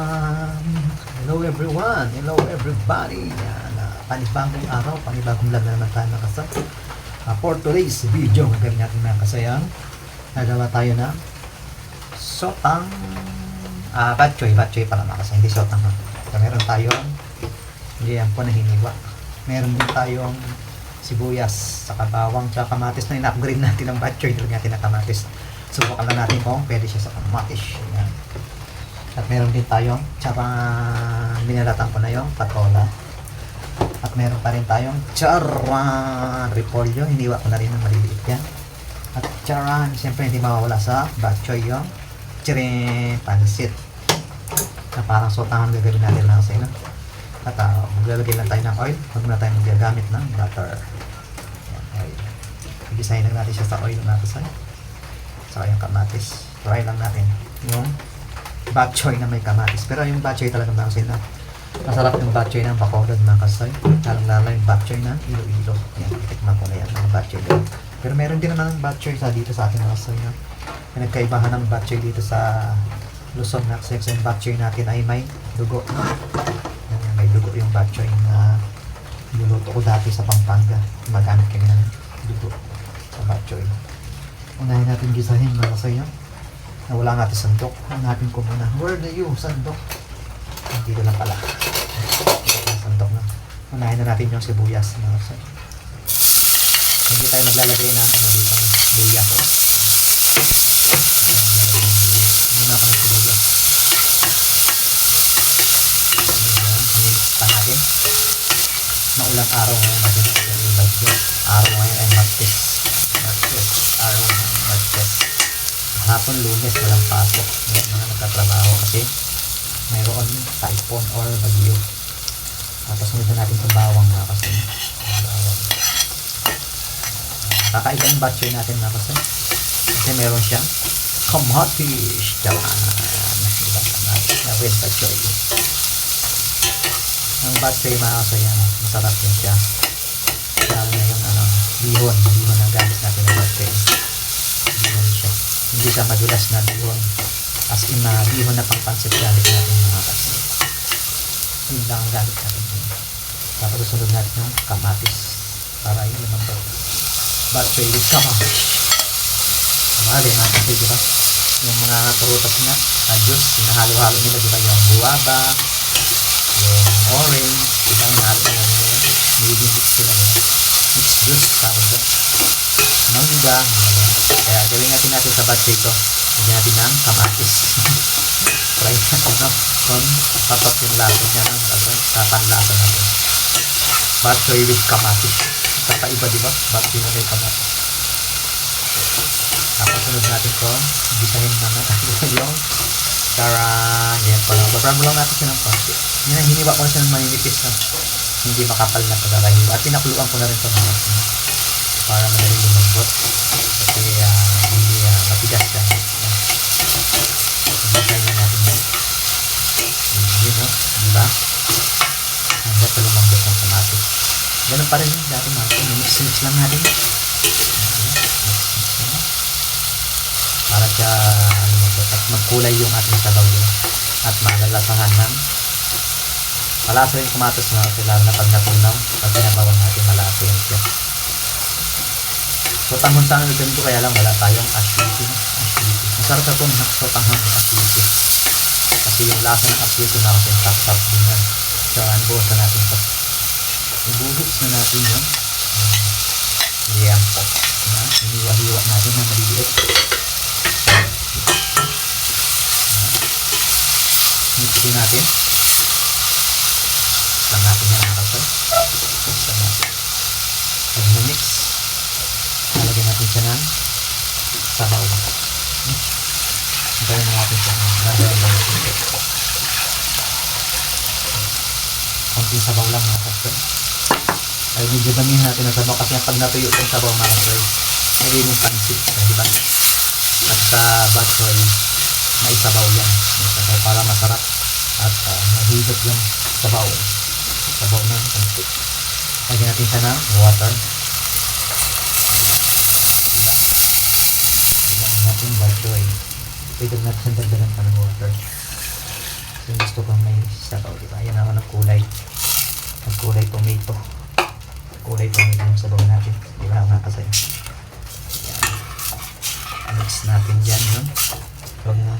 Hello everyone, hello everybody. Yan, panibagong araw, panibagong vlog na naman tayo nakasap. For today's video, gagawin natin mga kasayang nagawa tayo na sotang batchoy pala mga kasayang, hindi sotang ha. So, meron tayong hindi yan po na hiniwa. Meron din tayong sibuyas, saka bawang, saka kamatis na in-upgrade natin ng batchoy. Dito natin na kamatis. Subukan lang natin kung pwede siya sa kamatis. Yan. At meron din tayong binalatan ko na yung patola. At meron pa rin tayong repolyo. Hiniwa ko na rin ng maliliit yan. At siyempre hindi mawawala sa batchoy yung pansit. Na parang sotangan gagawin natin lang sa ino. At maglalagay lang tayo ng oil. Huwag na tayo magagamit ng butter. Yan, oil. Ibisahin lang natin siya sa oil na kasay. Saka yung kamatis. Try lang natin yung batchoy na may kamatis. Pero yung batchoy talaga mga kasay na masarap yung batchoy ng Bacolod mga kasay. Lalong yung batchoy ng Iloilo. Yan, itikman ko na yan ng batchoy doon. Pero meron din naman ng batchoy dito sa ating mga kasay na nagkaibahan ng batchoy dito sa Luzon na kasi yung batchoy natin ay may dugo. Yan, may dugo yung batchoy na niluluto ko dati sa Pampanga. Magamit kami ng dugo sa batchoy. Unahin natin gisahin mga kasay yan. Nawala natin sandok. Hanapin ko muna. Where do you sandok? Dito lang pala. Sandok na. Unahin na natin yung sibuyas. Hindi tayo maglalagay ng luya. Muna ako ng sibuyas. Pa natin. Maulang araw ngayon natin. Araw ngayon ay Martes. Araw ng Martes. Hapon Lunes walang pasok ng mga nagtatrabaho kasi mayroon typhoon or bagyo. Tapos sunod na natin itong bawang mga kasi bawang. Kakaiba yung batchoy natin mga kasi meron siyang kamatis. Diyan diba kamatis na with batchoy. Ang batchoy mga kasi yan masarap yun siya. Lalo na yung bihon ang gamit natin ng batchoy. Bihon siya. Hindi siya madulas na bihon. As in na bihon na pangpansit gamit natin mga kasi. Yun lang ang gamit natin. Tapos susunod natin yung kamatis. Para yun naman ito. Batchoy with kamatis. Mali natin ito, diba? Yung mga prutas nga, na juice, hinahalo-halo nila, diba? Yung guwaba, yung orange, diba? Hinahalo nila yung mix sila, diba? Mixed juice, para ba? Mangga, kaya gawin natin sa batchoy ito. Lagyan natin ng kamatis. Try natin kung papat yung lasa niya sa panlasa natin. Batchoy with kamatis. Kakaiba diba? Batchoy na may kamatis. Tapos sunod natin ito. Gisahin naman yung yan pala. Babramo lang natin siya ng konti. Hiniwa ko na siya ng maninipis na hindi makapal na pagkakahiwa. At pinakuluan ko na rin ito mga para madali lumambot kasi hindi matigas yan. Ibigay na natin yun. Yun o, diba? Hanggang sa lumambot ng kamatis. Ganun pa rin yun dati mga mix lang natin. Para siya lumambot at magkulay yung ating sabaw yun. At malalasahan ng malasa yung kamatis na lalo na pag natunaw. Pag pinabawan natin malasa yung siya. So tanghon-tanghon na ganito kaya lang wala tayong aswiti. Masarap sa itong tanghon ng aswiti. Kasi yung lasa ng aswiti na kasi tap-tap din yan. So buhos na natin ito. Ibuhos na natin yung liampo. Hiniwa-hiwa natin ng maliliit. Mix din natin. Lang natin yan mga kapal. Mix lang natin. Pag na-mix nalagyan natin siya ng sabaw. Hintayin na natin siya nalagyan natin siya. Konting sabaw lang mga kapatid. Ay medyo damihan natin ang sabaw kasi pag natuyo itong sabaw mga kapatid nagiging pansit siya, diba? At sa batchoy may sabaw yan. May sabaw para masarap at mahigop yung sabaw. Sabaw ng pansit. Lagyan natin siya ng water. Natin batchoy. Pwede natin dagdagan pa ng water. Yung gusto kong may sabaw, diba? Yan naman ang kulay. Ang kulay tomato. Kulay tomato yung sabaw natin. Diba mga kasay? Yan. Mix natin dyan yun. Huwag na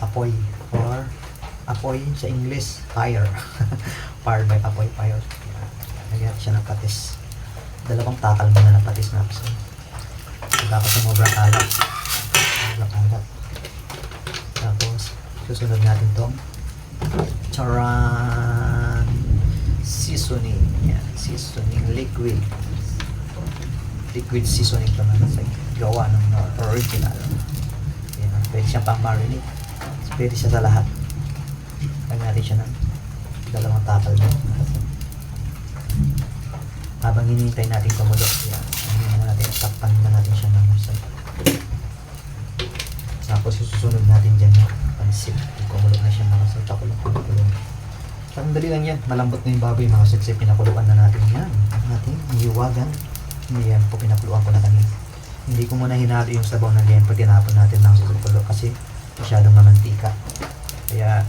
apoy or apoy sa English, fire. Fire by apoy, fire. Lagyan siya ng patis. Dalawang takal mo na ng patis na kasi. Tapos sobrang alat. Sobrang alat. Tapos, susunod natin tong charan seasoning. Yan, seasoning liquid. Liquid seasoning ito na sa gawa ng original. Yan, pwede siya pang marinate. Pwede siya sa lahat. Lagyan natin siya ng dalawang takal mo. Habang hinihintay natin kumulo, yan, natin, takpan na natin siya ng husay. Tapos susunod natin dyan yung pansit. Kumulo na siya mga sa kulo-kulo. Parang dali lang yan, malambot na yung baboy mga kasi pinakuluan na natin yan. Natin, hiwagan. Hindi yan po pinakuluan ko na kanina. Hindi ko muna hinalo yung sabaw na ganyan pag tinapon natin ng susulo kasi masyadong mamantika. Kaya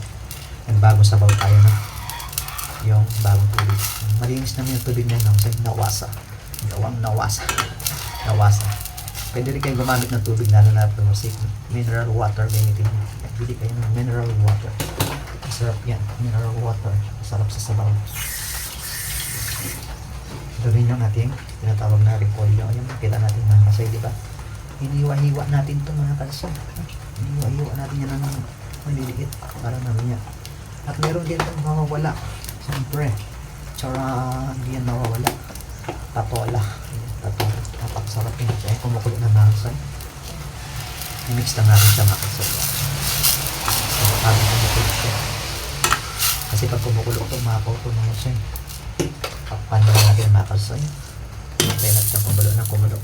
nagbago sabaw tayo na yung bagong tubig. Malinis naman yung tubig niya kasi nawasa. Gawang nawasa. Nawasa. Pwede rin kayong gumamit ng tubig lalo na kasi mineral water gamitin. Pwede kayo ng mineral water. Masarap yan. Mineral water. Masarap sa sabaw. Ito rin yung ating tinatawag na repolyo. Yung makita natin mga kasay, di ba? Hiniwa-hiwa natin ito mga kalsa. Hiniwa-hiwa natin yan ng maliliit para namin yan. At meron din itong mawawala. Siyempre, tsara, hindi yan mawawala. Patola. Patola. Napakasarap yun. Kaya kumukulo na nakasay. I-mix lang natin siya makasay. Habang kumukulo siya. Kasi pag kumukulo ito, makakulo na siya. Pakpan na natin makasay. Kaya natin siyang kumulo ng kumulo.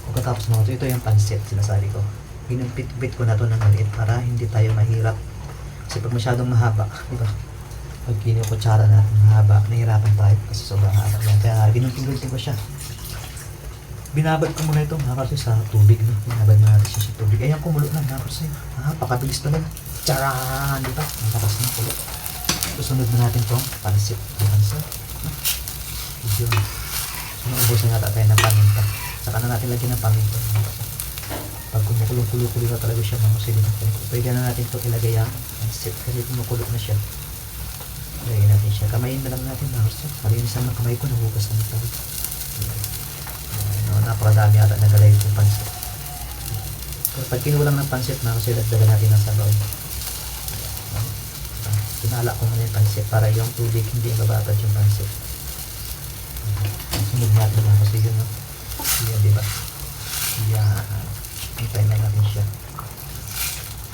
Kung katapos mo ito yung pansit, sinasabi ko. Pinumpit-bit ko na ito ng maliit para hindi tayo mahirap. Kasi pag masyadong mahaba, di ba? Pag kinukutsara natin mahaba, nahirapan tayo kasi sobrang haba yan. Kaya ginunting-gunting ko siya. Binabad ko muna ito mga kasi sa tubig. No? Binabad mo natin siya sa tubig. Ayan, kumulo na mga kasi. Pakabilis talaga. Tcharan! Di ba? Matakas na kulo. Susunod na natin itong pansit. Pansit. Yun. Ubusan natin tayo ng paminta. Saka na natin lagyan ng paminta. Pag kumukulong-kulo-kulo na talaga siya mga kasi. Pwede na natin ito ilagay ang pansit kasi kumukulo na siya. Lagyan natin siya. Kamayin na lang natin na kasi. Malinis ang kamay ko, nahugas na ito. Napakadami ata nagalay itong pansit. Pero pag kinulang ng pansit na kasi dagdagan natin ng sabaw. Pinala ko muna yung pansit para yung tubig hindi mabatad yung pansit. Sunod natin na kasi yun. Yan, diba? Yan. Hintay na natin siya.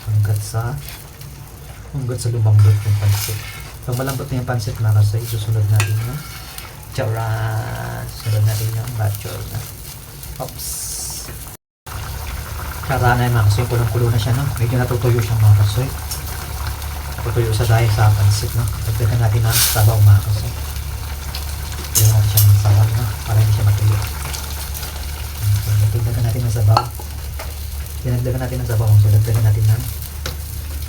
Hanggat sa lumambot yung pansit. Pag malambot na yung pansit na kasi susunod natin yung charan. Susunod natin yung bachelor na. Oops. Charan na yung mga kasi kulong-kulo na siya. No? Medyo natutuyo siyang mga kasi. Natutuyo sa dahil sa pansit. No? Pagdagan natin ng sabaw mga kasi. Pagdagan natin siya ng sabaw no? Para hindi siya matuyo. Pagdagan natin ng sabaw. Pinagdagan natin ng sabaw. So, dagdagan natin ng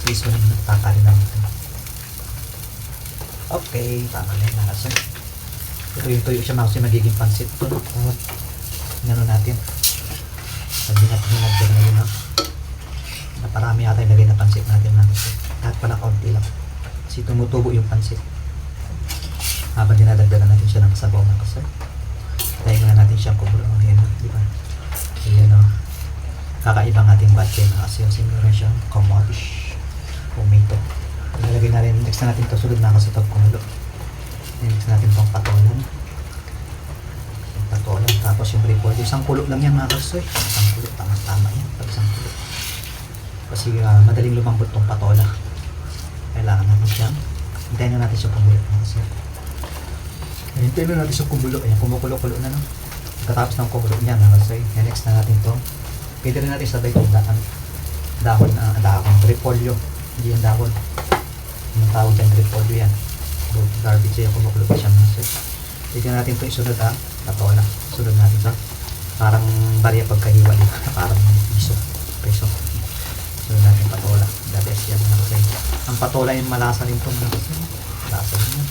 seasoning na takarin natin. Okay, tama na yung nasa. Ito yung tuyo siya kasi magiging pansit. Ito, gano'n natin. Sabi natin yung nagdag na yun. Naparami yata yung lagay na pansit natin. Kahit pala kaunti lang. Kasi tumutubo yung pansit. Habang dinadagdagan natin siya ng sabaw na kasi. Tayo na natin siya kumulo. Ayan, di ba? Ayan o. Kakaibang ating batche na kasi meron siyang kamatis. Tomato. Nalagay na rin. Mix na natin ito. Sulod na kasi ito kumulo. Mix natin itong patolan. Patolan. Tapos yung repolyo. Isang kulo lang yan mga kasoy. Isang kulo. Tama yan. Pag isang kulo. Kasi madaling lumambot itong patola. Kailangan natin siyang hintayin na natin siya kumulo mga kasoy. Hintayin na natin siya kumulo. Ayan. Kumukulo-kulo na no. Pagkatapos ng kumulo niya mga kasoy. Next na natin ito. Pwede rin natin sabay itong dahon repolyo. Hindi yung dahon. Yung tawag dyan repolyo yan. Garbage yan. Kumukulo pa siya mga kasoy. Pwede natin ito isunod patola. Sunod natin ito. Parang bariya pagkahiwa. Parang piso. Sunod natin patola. The best yan mga kasi. Ang patola yung malasa rin ito mga kasi. Malasa rin yan.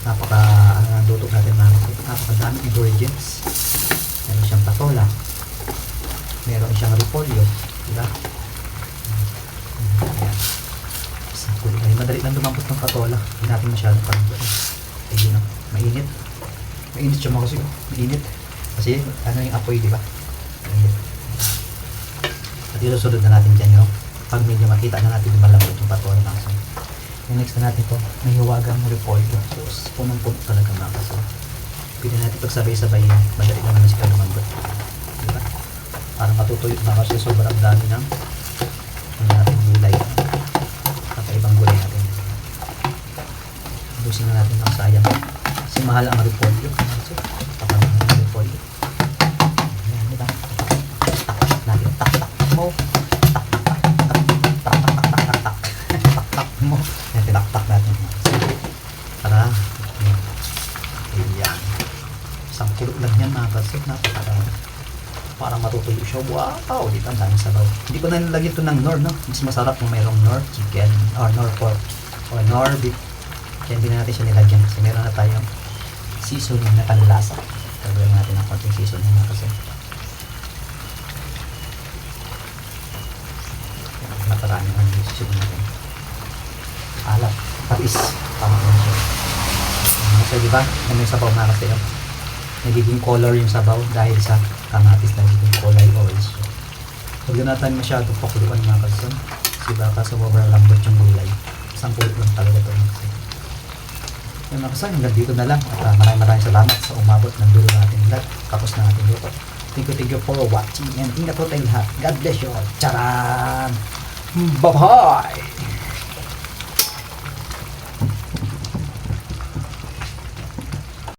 Napaka, ano na luto natin mga kasi. Napakadaming ingredients. Meron siyang patola. Meron siyang repolyo. Diba? Ayan. Ay, madali lang lumambot ng patola. Hindi natin masyadong pagbuo. Ayun na. Mainit. Mainit siya mga kasi. Mainit. Kasi ano yung apoy, di ba? Mainit. At ilusunod na natin dyan yung pag medyo makita na natin yung malambot yung patola mga kasi. Yung next na natin to, may hiwagang repolyo. So, punong-puno talaga mga kasi. Pwede natin pagsabay-sabay yan. Madali lang naman siya lumambot. Di ba? Parang matutuyo na kasi sobrang dami ng natin gulay. Ibang gulay natin. Busin na natin ang sayang. Kasi mahal ang repolyo. So, kapag ang repolyo. Ayan, diba? Tak-tak natin. Tak-tak mo. Tak-tak mo. Ayan, tinaktak natin. Para, ayan. Isang kulot lang yan mga kalsik. Parang matutuyo siya. Wow! Dito ang daming sabaw. Hindi ko na nilagyan ito ng nor, no? Mas masarap kung mayroong nor chicken or nor pork or nor beef. Kaya hindi na natin siya nilagyan kasi meron na tayong seasoning na panlasa. Gagawin natin ng konting seasoning na kasi. Naparami ang seasoning natin. Alat. Patis. Tama na siya. So, di ba? May sabaw na kasi yun. Nagiging color yung sabaw dahil sa kamatis na nagiging kulay orange. Huwag na natin masyadong pakuluan mga kalson. Kasi baka sobrang lambot yung gulay. Isang kulot lang talaga ito. Yung mga kalson, hanggang dito na lang. At maraming salamat sa umabot ng dulo natin lahat. Tapos na natin luto. Thank you for watching and ingat po tayong lahat. God bless you all. Charan! Bye-bye!